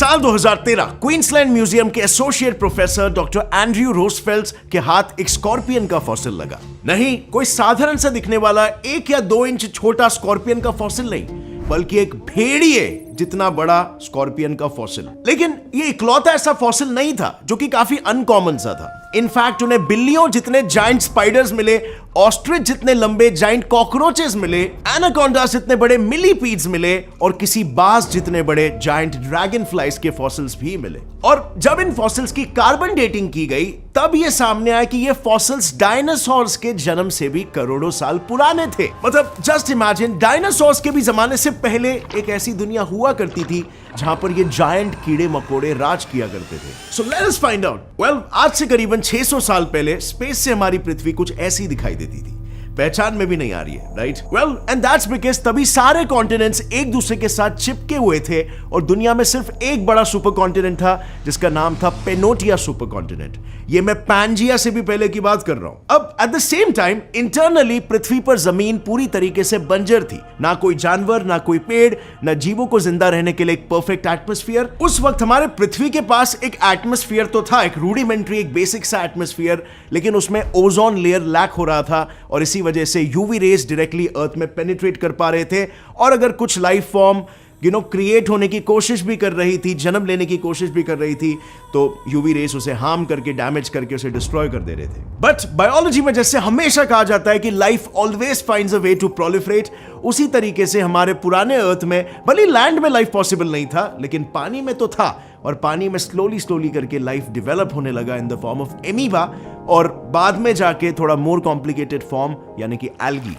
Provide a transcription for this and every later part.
साल 2013 Queensland museum के associate professor doctor Andrew रोजफेल्ड के हाथ एक स्कॉर्पियन का फॉसिल लगा। नहीं, कोई साधारण सा दिखने वाला 1 या 2 इंच छोटा स्कॉर्पियन का फॉसिल नहीं, बल्कि एक भेड़िए जितना बड़ा स्कॉर्पियन का फॉसिल। लेकिन ये इकलौता ऐसा फॉसिल नहीं था जो कि काफी अनकॉमन सा था। इनफैक्ट उन्हें बिल्लियों जितने जायंट स्पाइडर्स मिले, ऑस्ट्रिच जितने लंबे जायंट कॉकरोचेस मिले, एनाकोंडास जितने बड़े मिलीपीड्स मिले और किसी बाज जितने बड़े जायंट ड्रैगन फ्लाइज के फॉसिल्स भी मिले। और जब इन फॉसिल्स की कार्बन डेटिंग की गई तब ये सामने आया कि ये फॉसिल्स डायनासोर्स के जन्म से भी करोड़ों साल पुराने थे। मतलब जस्ट इमेजिन, डायनासोर्स के भी जमाने से पहले एक ऐसी दुनिया हुआ करती थी जहां पर ये जायंट कीड़े मकोड़े राज किया करते थे। So let us find out. Well, आज से करीबन 600 साल पहले स्पेस से हमारी पृथ्वी कुछ ऐसी दिखाई देती थी, पहचान में भी नहीं आ रही है, right? Well, and that's because तभी सारे कॉन्टिनेंट्स एक दूसरे के साथ चिपके हुए थे और दुनिया में सिर्फ एक बड़ा सुपर कॉन्टिनेंट था जिसका नाम था पेनोटिया सुपर कॉन्टिनेंट। ये मैं पैंजिया से भी पहले की बात कर रहा हूं। अब at the same time internally पृथ्वी पर जमीन पूरी तरीके से बंजर थी, ना कोई जानवर, ना कोई पेड़, ना जीवों को जिंदा रहने के लिए एक परफेक्ट एटमॉस्फेयर। उस वक्त हमारे पृथ्वी के पास एक एटमॉस्फेयर तो था, एक रूडिमेंट्री, एक बेसिक सा एटमॉस्फेयर, लेकिन उसमें ओजोन लेयर लैक हो रहा था और इसी वजह से यूवी रेज डायरेक्टली अर्थ में पेनिट्रेट कर पा रहे थे। और अगर कुछ लाइफ फॉर्म क्रिएट होने की कोशिश भी कर रही थी, जन्म लेने की कोशिश भी कर रही थी, तो यूवी रेस उसे हार्म करके, डैमेज करके उसे डिस्ट्रॉय कर दे रहे थे। बट बायोलॉजी में जैसे हमेशा कहा जाता है कि life always finds a way to proliferate, उसी तरीके से हमारे पुराने अर्थ में भले लैंड में लाइफ पॉसिबल नहीं था, लेकिन पानी में तो था। और पानी में स्लोली करके लाइफ डेवलप होने लगा in the form of amoeba और बाद में जाके थोड़ा मोर कॉम्प्लिकेटेड फॉर्म यानी कि algae.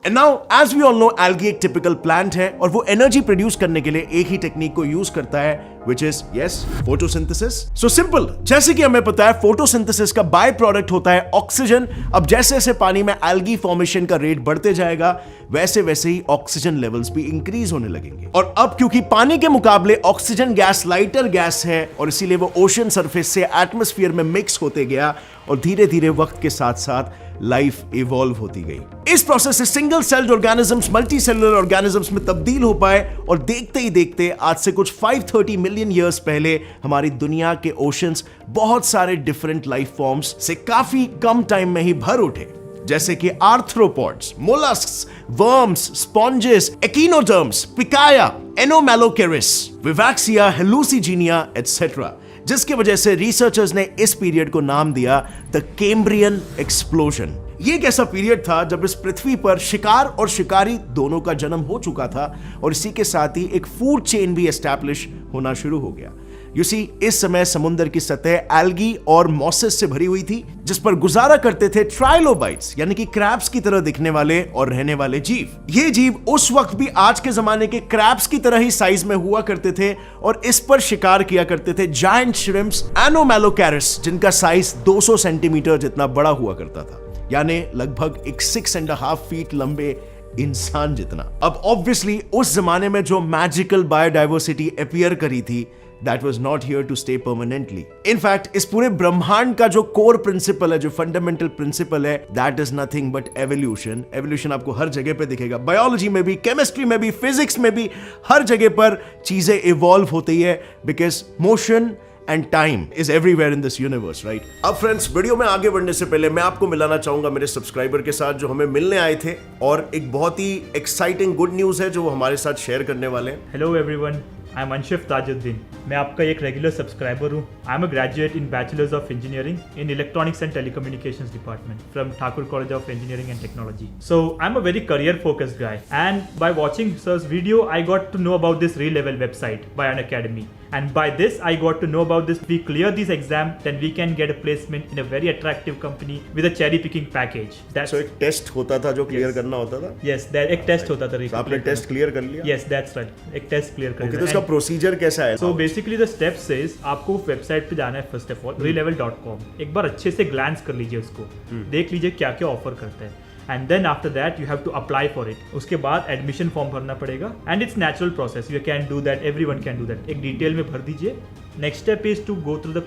And now, as we all know, algae एक टिपिकल प्लांट है और वो एनर्जी प्रोड्यूस करने के लिए एक ही टेक्निक को यूज करता है, which is yes, photosynthesis. So simple, जैसे कि हमें पता है फोटोसिंथेसिस का बाय प्रोडक्ट होता है ऑक्सीजन। अब जैसे जैसे पानी में एल्गी फॉर्मेशन का रेट बढ़ते जाएगा वैसे वैसे ही ऑक्सीजन लेवल्स भी इंक्रीज होने लगेंगे। और अब क्योंकि पानी के मुकाबले ऑक्सीजन गैस लाइटर गैस है और इसीलिए वो ओशन सरफेस से एटमॉस्फेयर में मिक्स होते गया और धीरे धीरे वक्त के साथ साथ लाइफ इवॉल्व होती गई। इस प्रोसेस से single celled organisms multi cellular organisms में तब्दील हो पाए और देखते ही देखते आज से कुछ 530 मिलियन ईयर्स पहले हमारी दुनिया के ओशंस बहुत सारे डिफरेंट लाइफ फॉर्म्स से काफी कम टाइम में ही भर उठे, जैसे कि arthropods, molluscs, worms, sponges, echinoderms, Pikaia, Anomalocaris, Wiwaxia, Hallucigenia etcetera, जिसकी वजह से रिसर्चर्स ने इस पीरियड को नाम दिया द कैम्ब्रियन एक्सप्लोजन। ये एक ऐसा पीरियड था जब इस पृथ्वी पर शिकार और शिकारी दोनों का जन्म हो चुका था और इसी के साथ ही एक फूड चेन भी एस्टैब्लिश होना शुरू हो गया। You see, इस समय समुद्र की सतह एल्गी और मॉसेस से भरी हुई थी जिस पर गुजारा करते थे ट्राइलोबाइट्स यानी कि क्रैब्स की तरह दिखने वाले और रहने वाले जीव। ये जीव उस वक्त भी आज के जमाने के क्रैब्स की तरह ही साइज में हुआ करते थे और इस पर शिकार किया करते थे जायंट श्रिम्प्स, एनोमैलोकैरिस, जिनका साइज 200 सेंटीमीटर जितना बड़ा हुआ करता था, यानी लगभग एक 6.5 फीट लंबे इंसान जितना। अब ऑब्वियसली उस जमाने में जो मैजिकल बायोडाइवर्सिटी अपीयर करी थी, that was not here to stay permanently. In fact, इस पूरे ब्रह्मांड का जो कोर प्रिंसिपल है, जो फंडामेंटल प्रिंसिपल है, that is nothing but evolution. Evolution आपको हर जगह पे दिखेगा, बायोलॉजी में भी, केमिस्ट्री में भी, फिजिक्स में भी, हर जगह पर चीजें इवॉल्व होती है because motion and time is everywhere in this universe, right? अब फ्रेंड्स, वीडियो में आगे बढ़ने से पहले मैं आपको मिलाना चाहूंगा मेरे सब्सक्राइबर के साथ जो हमें मिलने आए थे और एक बहुत ही एक्साइटिंग गुड न्यूज है जो वो हमारे साथ शेयर करने वाले हैं। Hello everyone, I am Anshif Tajuddin. मैं आपका एक रेगुलर सब्सक्राइबर हूँ। I am a graduate in bachelors of engineering in electronics and telecommunications department from Thakur college of engineering and technology. So I am a very career focused guy, and by watching sir's video I got to know about this re-level website by an academy, and by this I got to know about this. We clear this exam, then we can get a placement in a very attractive company with a cherry picking package. That's so एक test होता था जो clear करना होता था? Yes, that एक test होता था। आपने टेस्ट क्लियर कर लिया? Yes, that's right, एक टेस्ट क्लियर कर लिया। तो इसका प्रोसीजर कैसा है? So basically the step says आपको वेबसाइट पे जाना है फर्स्ट ऑफ ऑल, relevel.com। एक बार अच्छे से ग्लैंस कर लीजिए उसको, देख लीजिए क्या क्या ऑफर करता है, and then after that you have to apply for it. उसके बाद एडमिशन फॉर्म भरना पड़ेगा and it's natural process, you can do that, everyone can do that. एक डिटेल में भर दीजिए next step is to go through the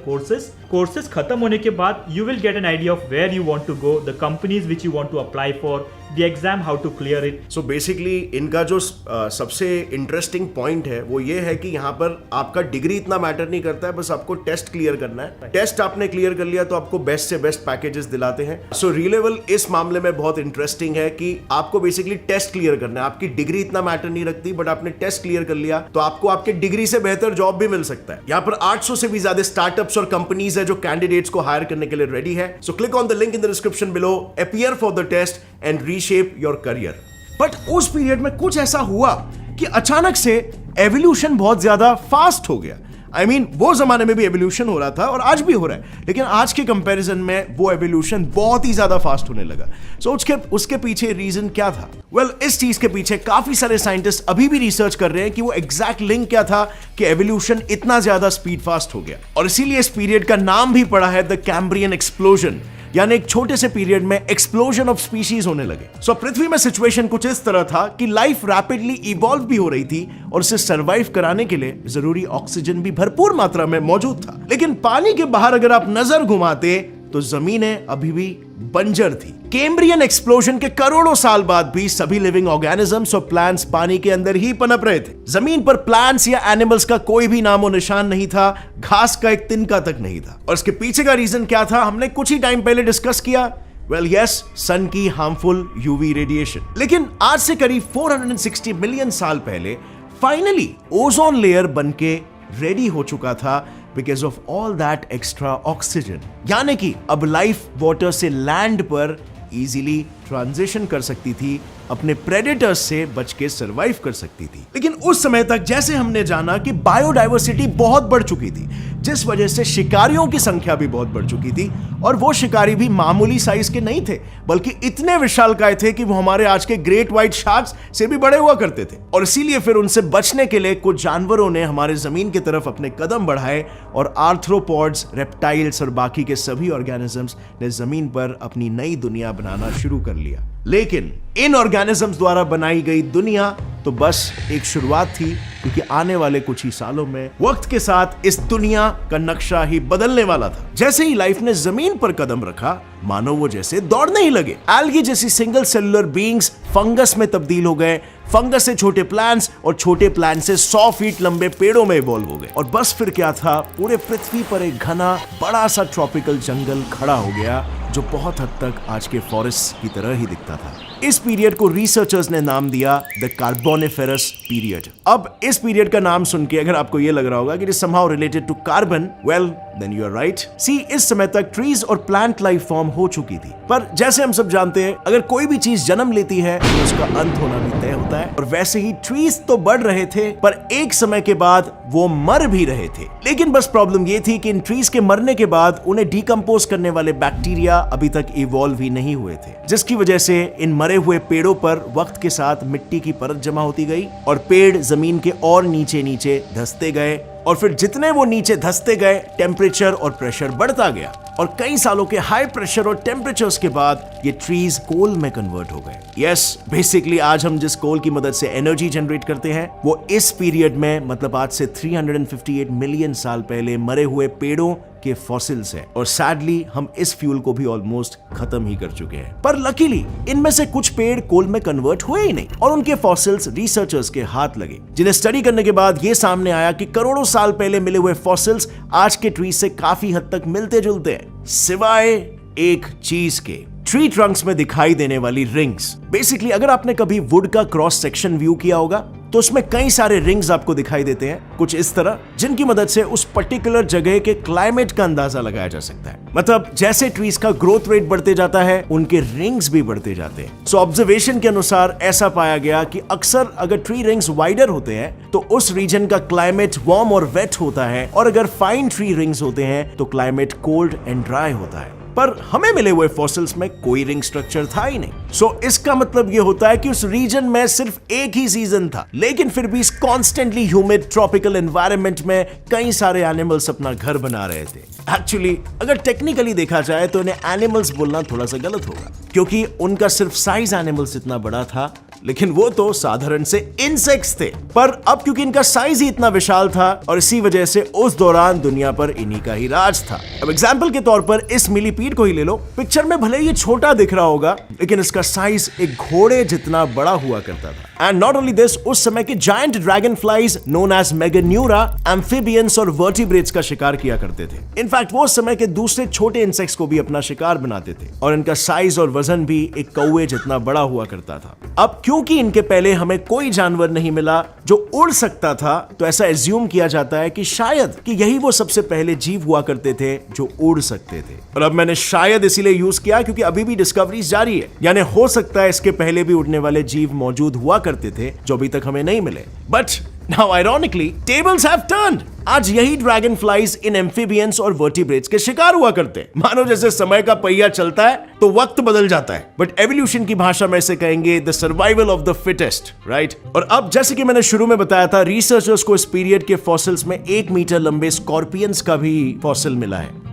courses खत्म होने के बाद you will get an idea of where you want to go, the companies which you want to apply for, the exam, how to clear it. So basically इनका जो सबसे interesting point है वो ये है कि यहाँ पर आपका डिग्री इतना मैटर नहीं करता है, बस आपको टेस्ट क्लियर करना है. टेस्ट आपने क्लियर कर लिया तो आपको बेस्ट से बेस्ट पैकेजेस दिलाते हैं. सो री-लेवल इस मामले में बहुत इंटरेस्टिंग है कि आपको बेसिकली टेस्ट क्लियर करना है. आपकी डिग्री इतना मैटर नहीं रखती, बट आपने टेस्ट क्लियर कर लिया तो आपको आपके डिग्री से बेहतर जॉब भी मिल सकता है. यहाँ पर 800 से भी ज्यादा स्टार्टअप्स और कंपनीज है जो कैंडिडेट्स को हायर करने के लिए रेडी है. So click on the link in the description below, appear for the test and reshape your career. But उस पीरियड में कुछ ऐसा हुआ कि अचानक से एवोल्यूशन बहुत ज्यादा फास्ट हो गया. I mean, वो जमाने में भी एवोल्यूशन हो रहा था और आज भी हो रहा है, लेकिन आज के कंपैरिजन में वो एवोल्यूशन बहुत ही ज्यादा फास्ट होने लगा. सो उसके पीछे रीजन क्या था? वेल, इस चीज के पीछे काफी सारे साइंटिस्ट अभी भी रिसर्च कर रहे हैं कि वो एग्जैक्ट लिंक क्या था कि एवोल्यूशन इतना ज्यादा स्पीड फास्ट हो गया. और इसीलिए इस पीरियड का नाम भी पड़ा है द कैम्ब्रियन एक्सप्लोजन, यानी एक छोटे से पीरियड में एक्सप्लोजन ऑफ स्पीशीज होने लगे. सो पृथ्वी में सिचुएशन कुछ इस तरह था कि लाइफ रैपिडली इवॉल्व भी हो रही थी और उसे सरवाइव कराने के लिए जरूरी ऑक्सीजन भी भरपूर मात्रा में मौजूद था. लेकिन पानी के बाहर अगर आप नजर घुमाते तो जमीनें अभी भी बंजर थी. कैम्ब्रियन एक्सप्लोजन के करोड़ों साल बाद भी सभी लिविंग ऑर्गेनिजम्स और प्लांट्स पानी के अंदर ही पनप रहे थे. जमीन पर प्लांट्स या एनिमल्स का कोई भी नामो निशान नहीं था, घास का एक तिनका तक नहीं था. और इसके पीछे का रीजन क्या था हमने कुछ ही टाइम पहले डिस्कस किया. वेल यस, सन की हार्मफुल यूवी रेडिएशन. लेकिन आज से करीब 460 मिलियन साल पहले फाइनली ओजोन लेयर बनके रेडी हो चुका था because of all that extra oxygen. यानी कि अब लाइफ वाटर से लैंड पर इजीली ट्रांजिशन कर सकती थी, अपने प्रेडेटर्स से बच के सरवाइव कर सकती थी. लेकिन उस समय तक जैसे हमने जाना कि बायोडाइवर्सिटी बहुत बढ़ चुकी थी, जिस वजह से शिकारियों की संख्या भी बहुत बढ़ चुकी थी. और वो शिकारी भी मामूली साइज के नहीं थे, बल्कि इतने विशालकाय थे कि वो हमारे आज के ग्रेट व्हाइट शार्क्स से भी बड़े हुआ करते थे. और इसीलिए फिर उनसे बचने के लिए कुछ जानवरों ने हमारे जमीन की तरफ अपने कदम बढ़ाए और आर्थ्रोपॉड्स, रेप्टाइल्स और बाकी के सभी ऑर्गेनिजम्स ने जमीन पर अपनी नई दुनिया बनाना शुरू कर लिया. लेकिन इन ऑर्गेनिजम्स द्वारा बनाई गई दुनिया तो बस एक शुरुआत थी, क्योंकि आने वाले कुछ ही सालों में वक्त के साथ इस दुनिया का नक्शा ही बदलने वाला था. जैसे ही लाइफ ने जमीन पर कदम रखा, मानो वो जैसे दौड़ने ही लगे. एल्गी जैसी सिंगल सेलुलर बीइंग्स फंगस में तब्दील हो गए, फंगस से छोटे प्लांट्स और छोटे प्लांट से 100 फीट लंबे पेड़ों में इवॉल्व हो गए. और बस फिर क्या था, पूरे पृथ्वी पर एक घना बड़ा सा ट्रॉपिकल जंगल खड़ा हो गया जो बहुत हद तक आज के फॉरेस्ट की तरह ही दिखता था. इस पीरियड को रिसर्चर्स ने नाम दिया द कार्बोनिफेरस पीरियड. अब इस पीरियड का नाम सुन के अगर आपको यह लग रहा होगा कि it is somehow related to carbon, well then you are right. See, इस समय तक ट्रीज और प्लांट लाइफ फॉर्म हो चुकी थी, पर जैसे हम सब जानते हैं अगर कोई भी चीज जन्म लेती है तो उसका अंत होना भी तय होता है. और वैसे ही ट्रीज तो बढ़ रहे थे, पर एक समय के बाद वो मर भी रहे थे. लेकिन बस प्रॉब्लम ये थी कि इन ट्रीज के मरने के बाद उन्हें डिकम्पोज करने वाले बैक्टीरिया अभी तक इवॉल्व ही नहीं हुए थे, जिसकी वजह से इन मरे हुए पेड़ों पर वक्त के साथ मिट्टी की परत जमा होती गई और पेड़ जमीन के और नीचे नीचे धंसते गए. और फिर जितने वो नीचे धंसते गए, टेम्परेचर और प्रेशर बढ़ता गया. और कई सालों के हाई प्रेशर और टेम्परेचर्स के बाद ये ट्रीज कोल में कन्वर्ट हो गए. यस, बेसिकली आज हम जिस कोल की मदद से एनर्जी जनरेट करते हैं वो इस पीरियड में, मतलब आज से 358 मिलियन साल पहले मरे हुए पेड़ों के फॉसिल्स हैं. और सैडली हम इस फ्यूल को भी ऑलमोस्ट खत्म ही कर चुके हैं. पर लकीली इनमें से कुछ पेड़ कोल में कन्वर्ट हुए ही नहीं और उनके फॉसिल्स रिसर्चर्स के हाथ लगे, जिन्हें स्टडी करने के बाद यह सामने आया कि करोड़ों साल पहले मिले हुए फॉसिल्स आज के ट्री से काफी हद तक मिलते जुलते हैं, सिवाय एक चीज के, ट्री ट्रंक्स में दिखाई देने वाली रिंग्स. बेसिकली अगर आपने कभी वुड का क्रॉस सेक्शन व्यू किया होगा तो उसमें कई सारे रिंग्स आपको दिखाई देते हैं, कुछ इस तरह, जिनकी मदद से उस पर्टिकुलर जगह के क्लाइमेट का अंदाजा लगाया जा सकता है. मतलब जैसे ट्रीज का ग्रोथ रेट बढ़ते जाता है, उनके रिंग्स भी बढ़ते जाते हैं. सो ऑब्जर्वेशन के अनुसार ऐसा पाया गया कि अक्सर अगर ट्री रिंग्स वाइडर होते हैं तो उस रीजन का क्लाइमेट वार्म और वेट होता है, और अगर फाइन ट्री रिंग्स होते हैं तो क्लाइमेट कोल्ड एंड ड्राई होता है. पर हमें मिले हुए फॉसिल्स में कोई रिंग स्ट्रक्चर था ही नहीं. सो इसका मतलब यह होता है कि उस रीजन में सिर्फ एक ही सीजन था, लेकिन फिर भी इस कॉन्स्टेंटली ह्यूमिड ट्रॉपिकल एनवायरनमेंट में कई सारे एनिमल्स अपना घर बना रहे थे. एक्चुअली अगर टेक्निकली देखा जाए तो इन्हें एनिमल्स बोलना थोड़ा सा गलत होगा, क्योंकि उनका सिर्फ साइज एनिमल्स इतना बड़ा था लेकिन वो तो साधारण से इंसेक्ट्स थे। पर अब क्योंकि इनका साइज ही इतना विशाल था और इसी वजह से उस दौरान दुनिया पर इन्हीं का ही राज था। अब एग्जाम्पल के तौर पर इस मिलीपीड को ही ले लो। पिक्चर में भले ही छोटा दिख रहा होगा, लेकिन इसका साइज एक घोड़े जितना बड़ा हुआ करता था। एंड नॉट ओनली दिस, उस समय के giant dragon flies known as Meganeura amphibians और वर्टिब्रेट्स का शिकार किया करते थे। इनफैक्ट वो उस समय के दूसरे छोटे इंसेक्ट्स को भी अपना शिकार बनाते थे और इनका साइज और वजन भी एक कौवे जितना बड़ा हुआ करता था। अब क्योंकि इनके पहले हमें कोई जानवर नहीं मिला जो उड़ सकता था, तो ऐसा एज्यूम किया जाता है कि शायद कि यही वो सबसे पहले जीव हुआ करते थे जो उड़ सकते थे। और अब मैंने शायद इसीलिए यूज किया क्योंकि अभी भी डिस्कवरीज जारी है, यानी हो सकता है इसके पहले भी उड़ने वाले जीव मौजूद हुआ करते थे जो अभी तक हमें नहीं मिले। But now ironically tables have turned. आज यही ड्रैगन फ्लाइज इन एम्फिबियंस और वर्टिब्रेट्स के शिकार हुआ करते हैं। मानो जैसे समय का पहिया चलता है तो वक्त बदल जाता है, बट एवोल्यूशन की भाषा में इसे कहेंगे the survival of the fittest, right? और अब जैसे कि मैंने शुरू में बताया था, रिसर्चर्स को इस पीरियड के फॉसिल्स में 1 मीटर लंबे स्कॉर्पियंस का भी फॉसिल मिला है।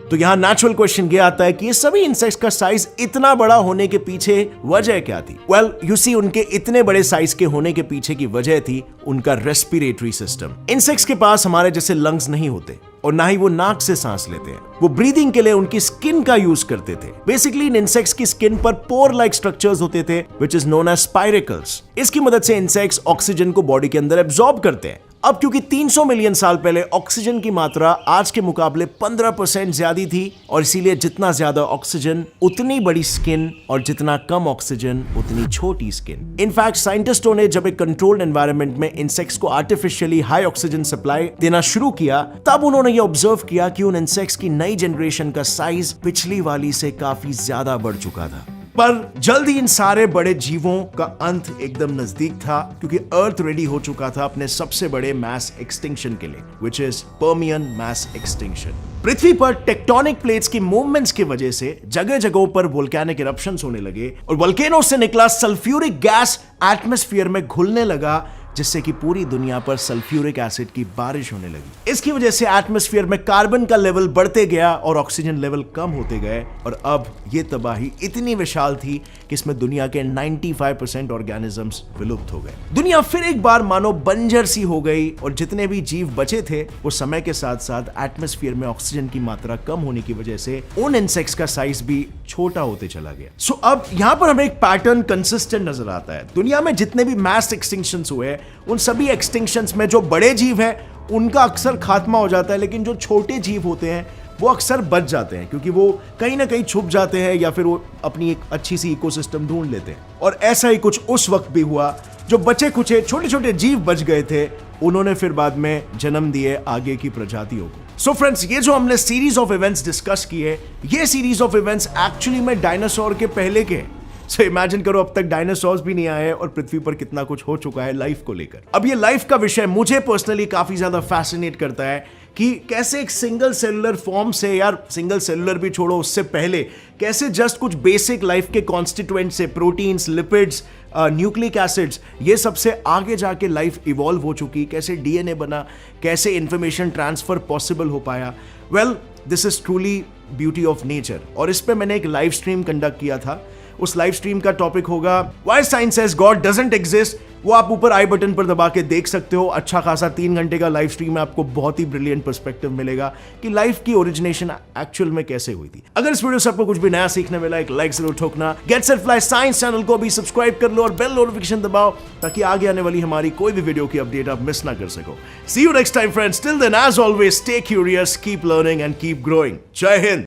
तो यहां नेचुरल क्वेश्चन ये आता है कि ये सभी इंसेक्ट्स का साइज इतना बड़ा होने के पीछे वजह क्या थी? वेल, यू सी, उनके इतने बड़े साइज के होने के पीछे की वजह थी उनका रेस्पिरेटरी सिस्टम। इंसेक्ट्स के पास हमारे जैसे लंग्स नहीं होते और ना ही वो नाक से सांस लेते हैं। वो ब्रीदिंग के लिए उनकी स्किन का यूज करते थे। बेसिकली इन इंसेक्ट्स की स्किन पर पोर लाइक स्ट्रक्चर्स होते थे which is known as spiracles. इसकी मदद से इंसेक्ट्स ऑक्सीजन को बॉडी के अंदर एब्जॉर्ब करते हैं। अब क्योंकि 300 मिलियन साल पहले ऑक्सीजन की मात्रा आज के मुकाबले 15% ज्यादा थी और इसीलिए जितना ज्यादा ऑक्सीजन उतनी बड़ी स्किन और जितना कम ऑक्सीजन उतनी छोटी स्किन। इनफैक्ट साइंटिस्टों ने जब एक कंट्रोल्ड एनवायरनमेंट में इंसेक्ट्स को आर्टिफिशियली हाई ऑक्सीजन सप्लाई देना शुरू किया, तब उन्होंने ये ऑब्जर्व किया कि उन इंसेक्ट्स की नई जनरेशन का साइज पिछली वाली से काफी ज्यादा बढ़ चुका था। पर जल्द ही इन सारे बड़े जीवों का अंत एकदम नजदीक था क्योंकि अर्थ रेडी हो चुका था अपने सबसे बड़े मैस एक्सटिंक्शन के लिए, which is Permian mass extinction. पृथ्वी पर टेक्टोनिक प्लेट्स की मूवमेंट्स की वजह से जगह जगहों पर वोल्केनिक इरप्शंस होने लगे और वोल्केनो से निकला सल्फ्यूरिक गैस एटमॉस्फेयर में घुलने लगा, जिससे कि पूरी दुनिया पर सल्फ्यूरिक एसिड की बारिश होने लगी। इसकी वजह से एटमॉस्फेयर में कार्बन का लेवल बढ़ते गया और ऑक्सीजन लेवल कम होते गए और अब ये तबाही इतनी विशाल थी कि इसमें दुनिया के 95% ऑर्गेनिजम्स विलुप्त हो गए। दुनिया फिर एक बार मानो बंजर सी हो गई और जितने भी जीव बचे थे वो समय के साथ साथ एटमॉस्फेयर में ऑक्सीजन की मात्रा कम होने की वजह से उन इंसेक्ट्स का साइज भी छोटा होते चला गया। सो अब यहां पर हमें एक पैटर्न कंसिस्टेंट नजर आता है। दुनिया में जितने भी मैस एक्सटिंक्शंस हुए, उन सभी एक्सटिंक्शंस में जो बड़े जीव हैं उनका अक्सर खात्मा हो जाता है, लेकिन जो छोटे जीव होते हैं वो अक्सर बच जाते हैं क्योंकि वो कहीं ना कहीं छुप जाते हैं या फिर वो अपनी एक अच्छी सी इकोसिस्टम ढूंढ लेते हैं। और ऐसा ही कुछ उस वक्त भी हुआ। जो बचे कुचे छोटे छोटे जीव बच गए थे, उन्होंने फिर बाद में जन्म दिए आगे की प्रजातियों को। सो फ्रेंड्स, ये जो हमने सीरीज ऑफ इवेंट्स डिस्कस किए, ये सीरीज ऑफ इवेंट्स एक्चुअली में डायनासोर के पहले के। सो इमेजिन करो अब तक डायनासोर्स भी नहीं आए और पृथ्वी पर कितना कुछ हो चुका है लाइफ को लेकर। अब ये लाइफ का विषय मुझे पर्सनली काफी ज्यादा फैसिनेट करता है कि कैसे एक सिंगल सेलुलर फॉर्म से, यार सिंगल सेलुलर भी छोड़ो, उससे पहले कैसे जस्ट कुछ बेसिक लाइफ के कॉन्स्टिट्यूएंट से प्रोटीन्स, लिपिड्स, न्यूक्लिक एसिड्स, ये सबसे आगे जाके लाइफ इवॉल्व हो चुकी, कैसे डीएनए बना, कैसे इंफॉर्मेशन ट्रांसफर पॉसिबल हो पाया। Well, this is truly beauty of nature. और इस पे मैंने एक लाइव स्ट्रीम कंडक्ट किया था। उस लाइव स्ट्रीम का टॉपिक होगा why science says God doesn't exist. वो आप ऊपर आई बटन पर दबा के देख सकते हो। अच्छा खासा 3 घंटे का लाइव स्ट्रीम में आपको बहुत ही ब्रिलियंट पर्सपेक्टिव मिलेगा कि लाइफ की ओरिजिनेशन एक्चुअल में कैसे हुई थी। अगर इस वीडियो से आपको कुछ भी नया सीखने मिला, एक लाइक जरूर ठोकना। Get set fly science channel को भी सब्सक्राइब कर लो और बेल नोटिफिकेशन दबाओ ताकि आगे आने वाली हमारी कोई भी वीडियो की अपडेट आप मिस ना कर सको। See you next time friends. Till then as always stay curious, keep learning and keep growing. Jai Hind.